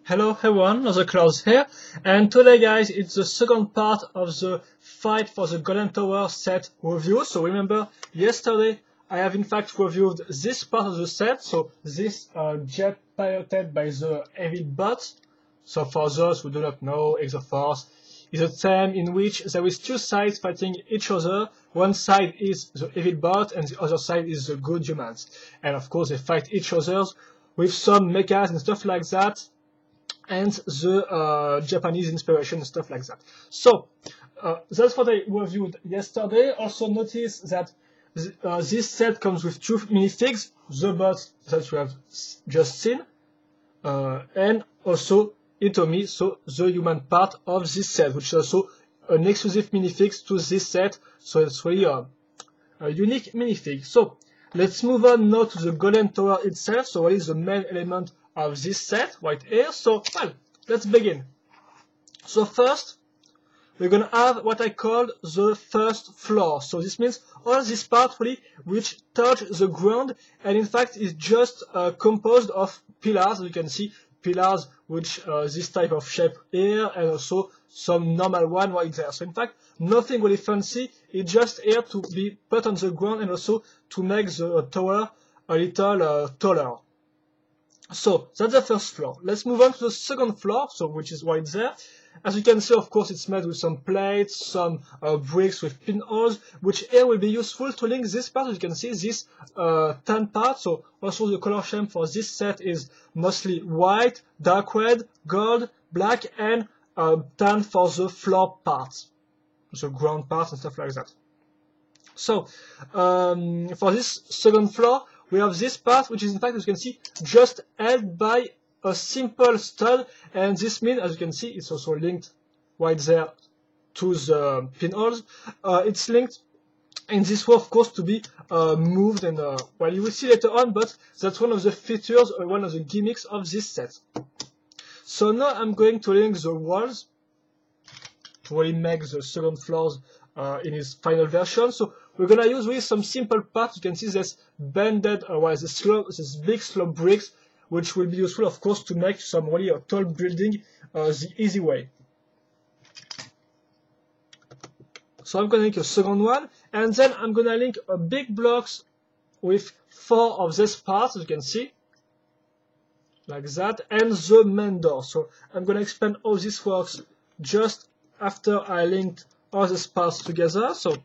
Hello everyone, Another Clouds here, and today guys, it's the second part of the Fight for the Golden Tower set review. So remember, yesterday I have in fact reviewed this part of the set, so this jet piloted by the evil bot. So for those who do not know, Exo-Force is a team in which there is two sides fighting each other. One side is the evil bot and the other side is the good humans. And of course they fight each other with some mechas and stuff like that, and the Japanese inspiration and stuff like that. So that's what I reviewed yesterday. Also notice that this set comes with two minifigs, the bot that you have just seen, and also Itomi, so the human part of this set, which is also an exclusive minifig to this set, so it's really a unique minifig. So let's move on now to the Golden Tower itself. So what is the main element of this set right here? So well, let's begin. So first we're gonna have what I call the first floor. So this means all this part really which touch the ground, and in fact is just composed of pillars. As you can see, pillars which this type of shape here, and also some normal one right there. So in fact nothing really fancy, it's just here to be put on the ground and also to make the tower a little taller. So that's the first floor. Let's move on to the second floor, so which is right there. As you can see, of course, it's made with some plates, some bricks with pinholes, which here will be useful to link this part. As you can see, this tan part. So also the color scheme for this set is mostly white, dark red, gold, black, and tan for the floor parts, the ground parts and stuff like that. So for this second floor, we have this part, which is in fact, as you can see, just held by a simple stud, and this means, as you can see, it's also linked right there to the pinholes. It's linked in this way, of course, to be moved, and well, you will see later on, but that's one of the features, or one of the gimmicks of this set. So now I'm going to link the walls to really make the second floors in its final version. So we're gonna use really some simple parts. You can see this bended, this big slope bricks, which will be useful, of course, to make some really a tall building the easy way. So I'm gonna link a second one, and then I'm gonna link a big blocks with 4 of these parts, as you can see, like that, and the main door. So I'm gonna explain how this works just after I linked all these parts together. So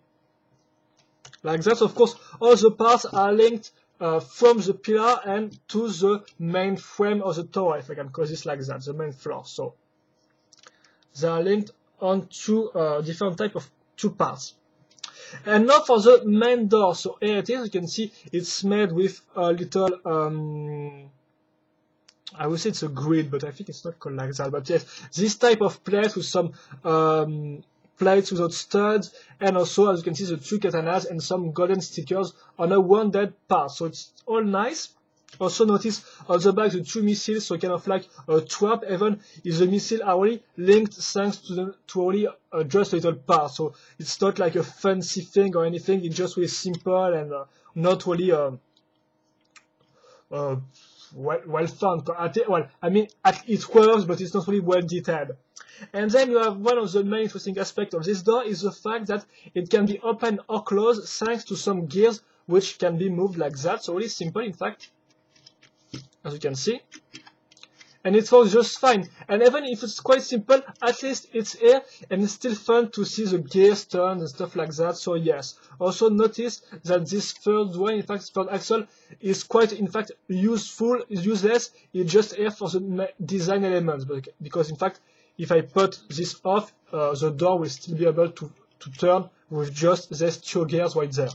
like that, of course, all the parts are linked from the pillar and to the main frame of the tower, if I can call this like that, the main floor. So they are linked on two different type of two parts. And now for the main door. So here it is. You can see it's made with a little I would say it's a grid, but I think it's not called like that. But yes, this type of plate with some plates without studs, and also, as you can see, the 2 katanas and some golden stickers on a wounded part. So it's all nice. Also notice on the back the 2 missiles, so kind of like a trap, even if the missiles are really linked thanks to only just a little part. So it's not like a fancy thing or anything. It's just really simple and not really well found. Well, I mean, it works, but it's not really well detailed. And then you have one of the main interesting aspects of this door is the fact that it can be opened or closed thanks to some gears which can be moved like that. So really simple, in fact, as you can see. And it works just fine. And even if it's quite simple, at least it's here, and it's still fun to see the gears turn and stuff like that. So yes. Also notice that this third one, in fact, third axle, is quite, in fact, useless. It's just here for the design elements, because in fact, if I put this off, the door will still be able to turn with just these 2 gears right there.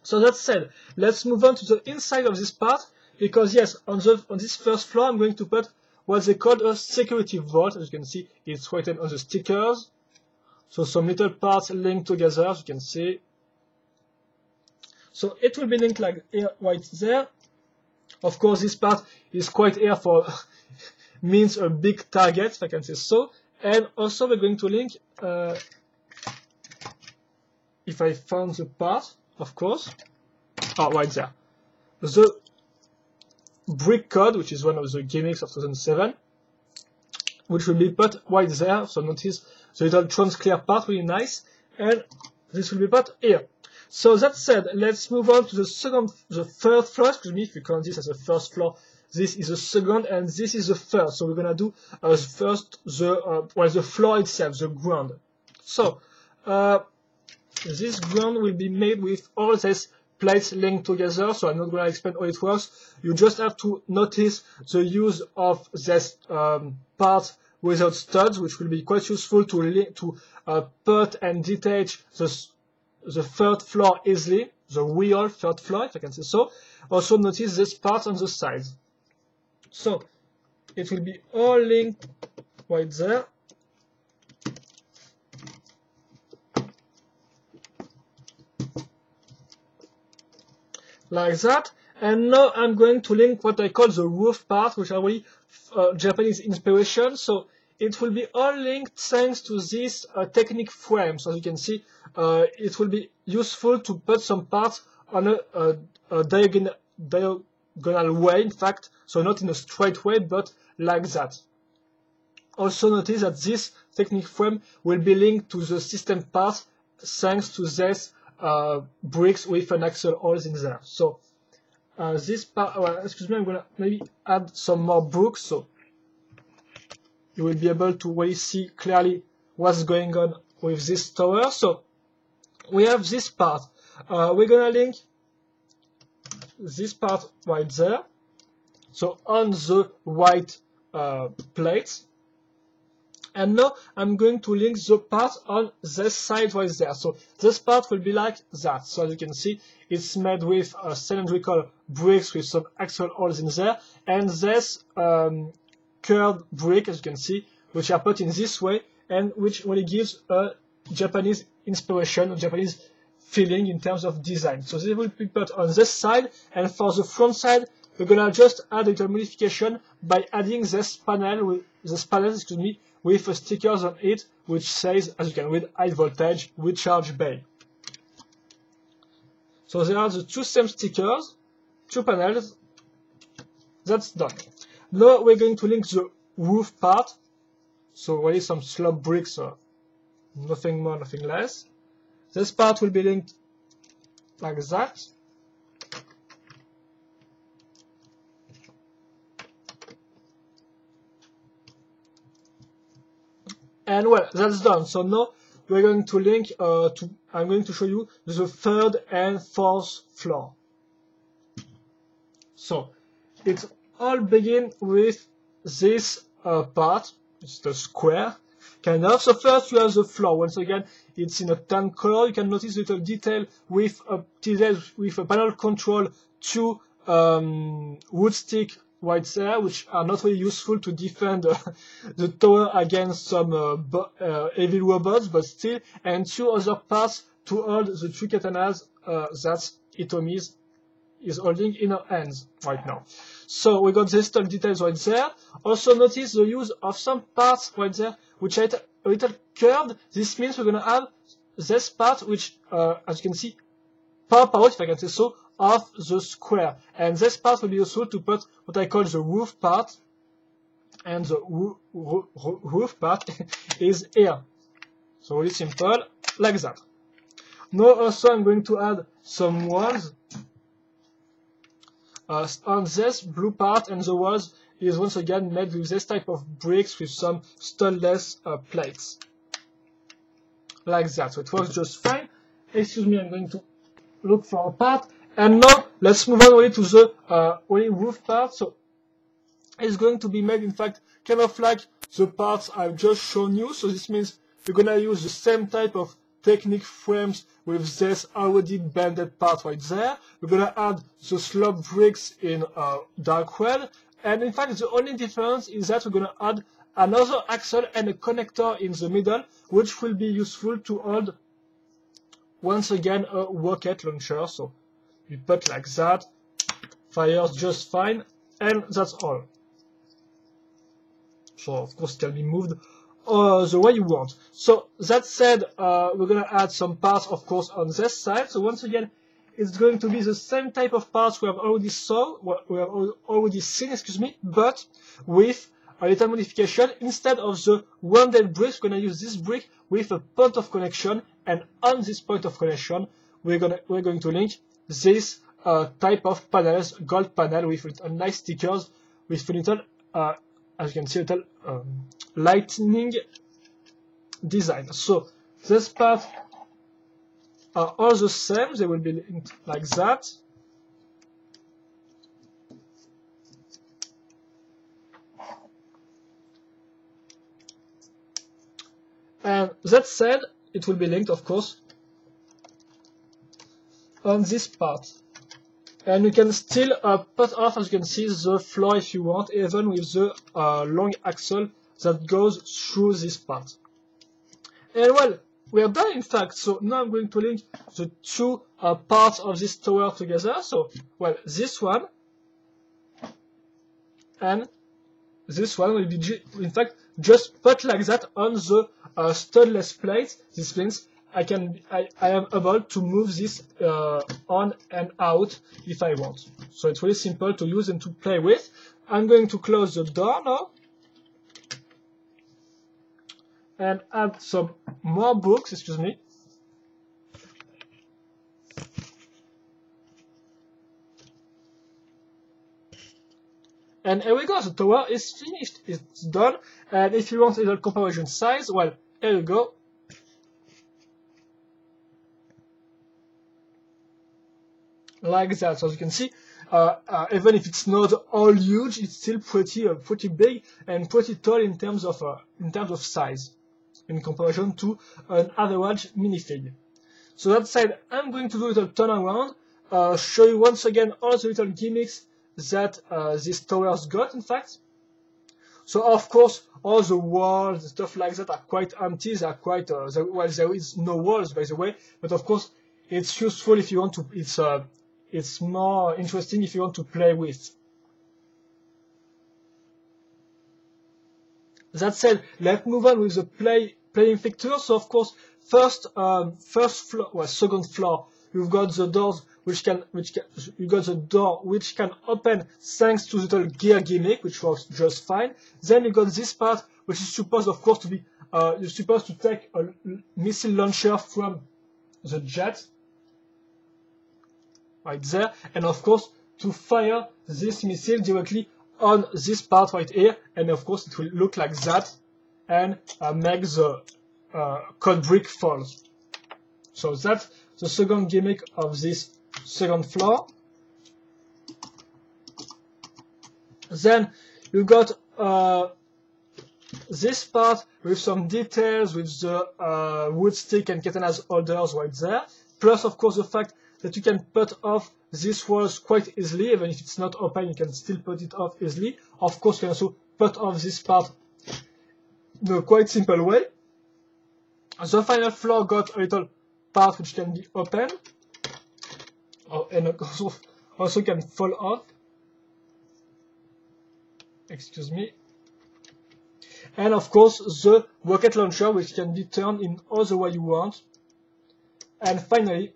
So that said, let's move on to the inside of this part, because yes, on this first floor, I'm going to put what they call a security vault. As you can see, it's written on the stickers. So some little parts linked together, as you can see. So it will be linked like here, right there. Of course, this part is quite here for means a big target, if I can say so. And also we're going to link, if I found the part, of course, right there, the brick code, which is one of the gimmicks of 2007, which will be put right there. So notice the little trans-clear part, really nice, and this will be put here. So that said, let's move on to the third floor. Excuse me, if you count this as the first floor, this is the second, and this is the third. So we're gonna do first the floor itself, the ground. So this ground will be made with all these plates linked together. So I'm not gonna explain how it works. You just have to notice the use of this part without studs, which will be quite useful to put and detach the third floor easily, the real third floor, if I can say so. Also notice this part on the sides. So it will be all linked right there. Like that. And now I'm going to link what I call the roof part, which are really Japanese inspiration. So it will be all linked thanks to this technique frame. So as you can see, it will be useful to put some parts on a diagonal way, in fact, so not in a straight way, but like that. Also notice that this technique frame will be linked to the system part thanks to this bricks with an axle holes in there. So this part, excuse me, I'm gonna maybe add some more bricks so you will be able to really see clearly what's going on with this tower. So we have this part. We're gonna link this part right there. So on the white plates. And now I'm going to link the part on this side right there. So this part will be like that. So as you can see, it's made with cylindrical bricks with some axle holes in there. And this curved brick, as you can see, which are put in this way, and which really gives a Japanese inspiration, a Japanese feeling in terms of design. So this will be put on this side, and for the front side, we're gonna just add a little modification by adding this panel, with stickers on it, which says, as you can read, high voltage recharge bay. So there are the two same stickers, two panels. That's done. Now we're going to link the roof part. So really some slab bricks, nothing more, nothing less. This part will be linked like that. And well, that's done. So now we're going to link I'm going to show you the third and fourth floor. So it all begins with this part. It's the square, kind of. So first you have the floor. Once again, it's in a tan color. You can notice little detail with a panel control, two wood stick right there, which are not really useful to defend the tower against some heavy robots, but still, and two other parts to hold the three katanas that Hitomi is holding in her hands right now. So we got this little details right there. Also notice the use of some parts right there, which are a little curved. This means we're gonna have this part, which, as you can see, pop out, if I can say so, of the square. And this part will be useful to put what I call the roof part. And the roof part is here. So really simple, like that. Now also I'm going to add some walls on this blue part, and the walls is once again made with this type of bricks with some studdless plates. Like that. So it works just fine. Excuse me, I'm going to look for a part. And now let's move on really to the roof part. So it's going to be made, in fact, kind of like the parts I've just shown you. So this means we're gonna use the same type of technique frames with this already bended part right there. We're gonna add the slab bricks in dark red. And in fact, the only difference is that we're gonna add another axle and a connector in the middle, which will be useful to hold, once again, a rocket launcher. So we put like that, fires just fine, and that's all. So of course it can be moved the way you want. So that said, we're gonna add some parts, of course, on this side. So once again, it's going to be the same type of parts we have already seen, excuse me, but with a little modification. Instead of the rounded bricks, we're gonna use this brick with a point of connection, and on this point of connection, we're going to link this type of panels, gold panel with a nice stickers with a little, as you can see, a little lightning design. So this part are all the same. They will be linked like that. And that said, it will be linked, of course, on this part. And you can still put off, as you can see, the floor if you want, even with the long axle that goes through this part. And well, we are done in fact. So now I'm going to link the two parts of this tower together. So, well, this one and this one will be, in fact, just put like that on the studless plate. This means I am able to move this on and out if I want. So it's really simple to use and to play with. I'm going to close the door now and add some more books, excuse me. And here we go, the tower is finished, it's done. And if you want a little comparison size, well, here you go. Like that, so as you can see, even if it's not all huge, it's still pretty big and pretty tall in terms of size, in comparison to an average minifig. So that said, I'm going to do a little turnaround, show you once again all the little gimmicks that these towers got, in fact. So of course, all the walls and stuff like that are quite empty. They are quite well, there is no walls, by the way, but of course, it's useful if you want to. It's more interesting if you want to play with. That said, let's move on with the playing fixture. So of course, first floor, well, second floor, you've got the doors you got the door which can open thanks to the little gear gimmick, which works just fine. Then you got this part, which is supposed, of course, to be you're supposed to take a missile launcher from the jet, right there, and of course to fire this missile directly on this part right here, and of course it will look like that and make the code brick falls. So that's the second gimmick of this second floor. Then you got this part with some details with the wood stick and katanas holders right there. Plus, of course, the fact that you can put off these walls quite easily. Even if it's not open, you can still put it off easily. Of course, you can also put off this part in a quite simple way. The final floor got a little part which can be open, and also can fall off. Excuse me. And of course, the rocket launcher, which can be turned in all the way you want. And finally,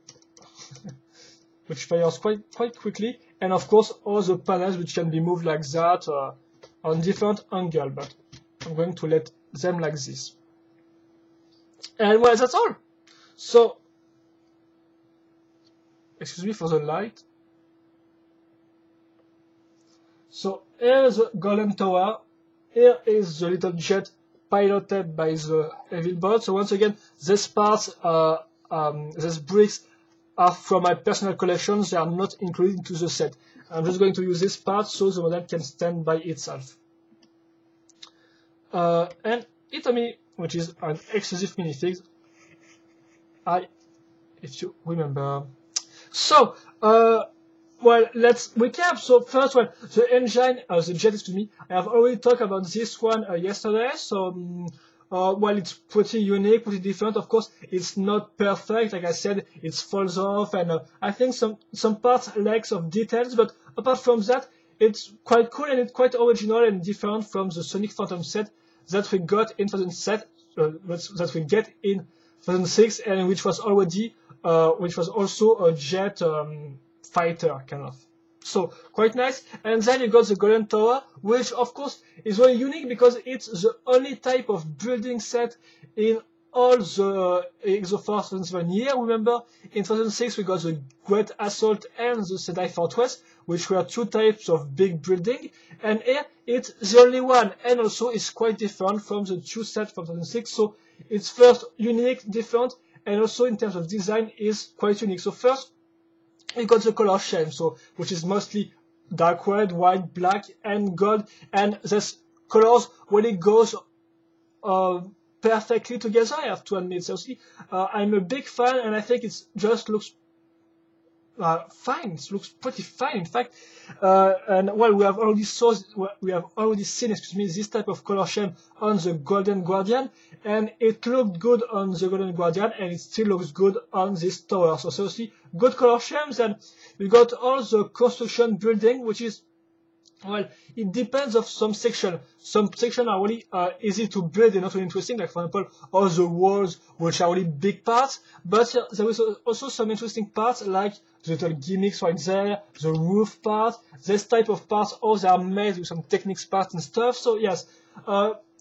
which fires quite quickly. And of course, all the panels which can be moved like that on different angles. But I'm going to let them like this. And well, that's all. So, excuse me for the light. So here's the Golem Tower. Here is the little jet piloted by the Evil Bot. So once again, these parts, these bricks are from my personal collections. They are not included into the set. I'm just going to use this part so the model can stand by itself. And Itomi, which is an exclusive minifig, if you remember. So, well, let's recap. So first, well, the engine, the jet, excuse me, I have already talked about this one yesterday. So, well, it's pretty unique, pretty different. Of course, it's not perfect. Like I said, it falls off, and I think some parts lacks of details. But apart from that, it's quite cool and it's quite original and different from the Sonic Phantom set that we got in 2007, that we get in 2006, and which was already, which was also a jet fighter kind of. So quite nice. And then you got the Golden Tower, which of course is very unique because it's the only type of building set in all the Exo-Force 2007 year. Remember, in 2006 we got the Great Assault and the Sedai Fortress, which were two types of big building, and here it's the only one, and also it's quite different from the two sets from 2006. So it's first unique, different, and also in terms of design is quite unique. So first, you got the color scheme, so which is mostly dark red, white, black, and gold, and this colors really goes perfectly together. I have to admit, seriously, I'm a big fan, and I think it just looks fine. It looks pretty fine, in fact. And well, we have already seen, excuse me, this type of color scheme on the Golden Guardian, and it looked good on the Golden Guardian, and it still looks good on this tower. So seriously, good color schemes, and we got all the construction building, which is, well, it depends of some section. Some section are really easy to build and not really interesting, like for example, all the walls, which are really big parts, but there is also some interesting parts, like the little gimmicks right there, the roof part, this type of parts, all they are made with some techniques parts and stuff. So yes,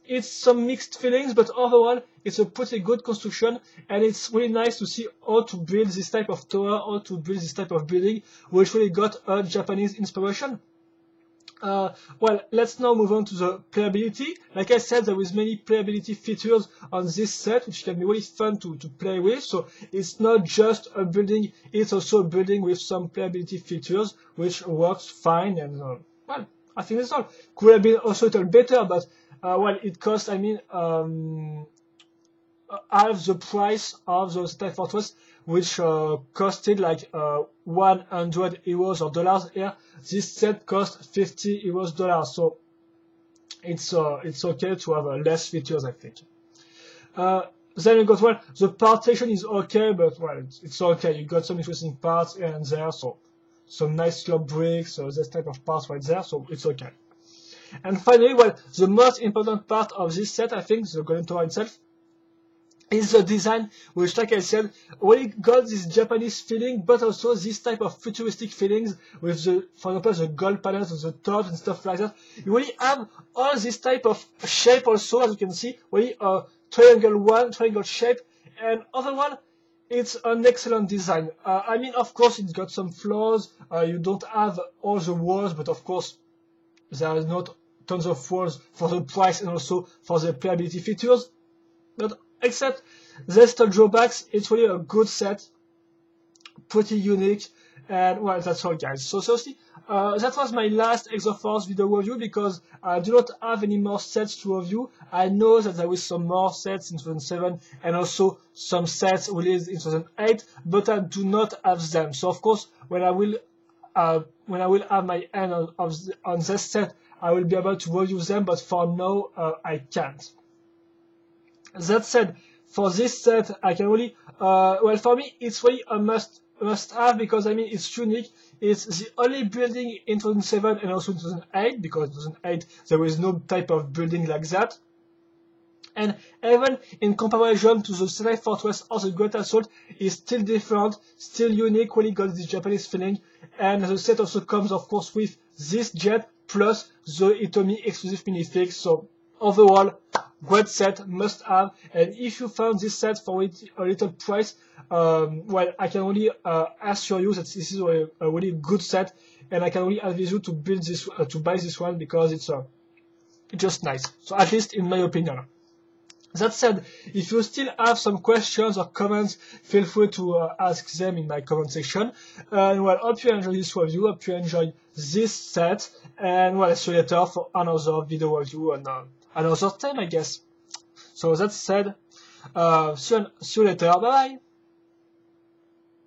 it's some mixed feelings, but overall, it's a pretty good construction, and it's really nice to see how to build this type of tower, how to build this type of building, which really got a Japanese inspiration. Well, let's now move on to the playability. Like I said, there is many playability features on this set, which can be really fun to play with. So it's not just a building, it's also a building with some playability features, which works fine. And well, I think that's all. Could have been also a little better, but well, it costs, I mean, half the price of the Sedai Fortress, which costed like 100 euros or dollars. Here, this set cost 50 euros dollars, so it's okay to have less features, I think. Then you got, well, the partition is okay, but well, it's okay. You got some interesting parts here and there, so some nice slope bricks, so this type of parts right there, so it's okay. And finally, well, the most important part of this set, I think, the Golden Tower itself, is the design, which, like I said, really got this Japanese feeling, but also this type of futuristic feelings with the, for example, the gold panels on the top and stuff like that. You really have all this type of shape also, as you can see, really a triangle shape, and overall, it's an excellent design. I mean, of course, it's got some flaws. You don't have all the walls, but of course, there is not tons of walls for the price and also for the playability features. But except there's still drawbacks, it's really a good set, pretty unique, and well, that's all, guys. So seriously, that was my last Exo-Force video review, because I do not have any more sets to review. I know that there is some more sets in 2007 and also some sets released in 2008, but I do not have them. So of course, when I will have my hand on this set, I will be able to review them, but for now, I can't. That said, for this set, I can really, well, for me, it's really a must have, because I mean, it's unique. It's the only building in 2007 and also in 2008, because in 2008 there was no type of building like that. And even in comparison to the Sedai Fortress or the Great Assault, is still different, still unique, really got this Japanese feeling. And the set also comes, of course, with this jet plus the Hitomi exclusive minifig. So overall, great set, must have. And if you found this set for a little price, well, I can only assure you that this is a really good set, and I can only advise you to build this, to buy this one, because it's just nice. So at least in my opinion. That said, if you still have some questions or comments, feel free to ask them in my comment section. And well, hope you enjoyed this review, hope you enjoyed this set, and well, see you later for another video review and another time, I guess. So that said, see you later, bye bye!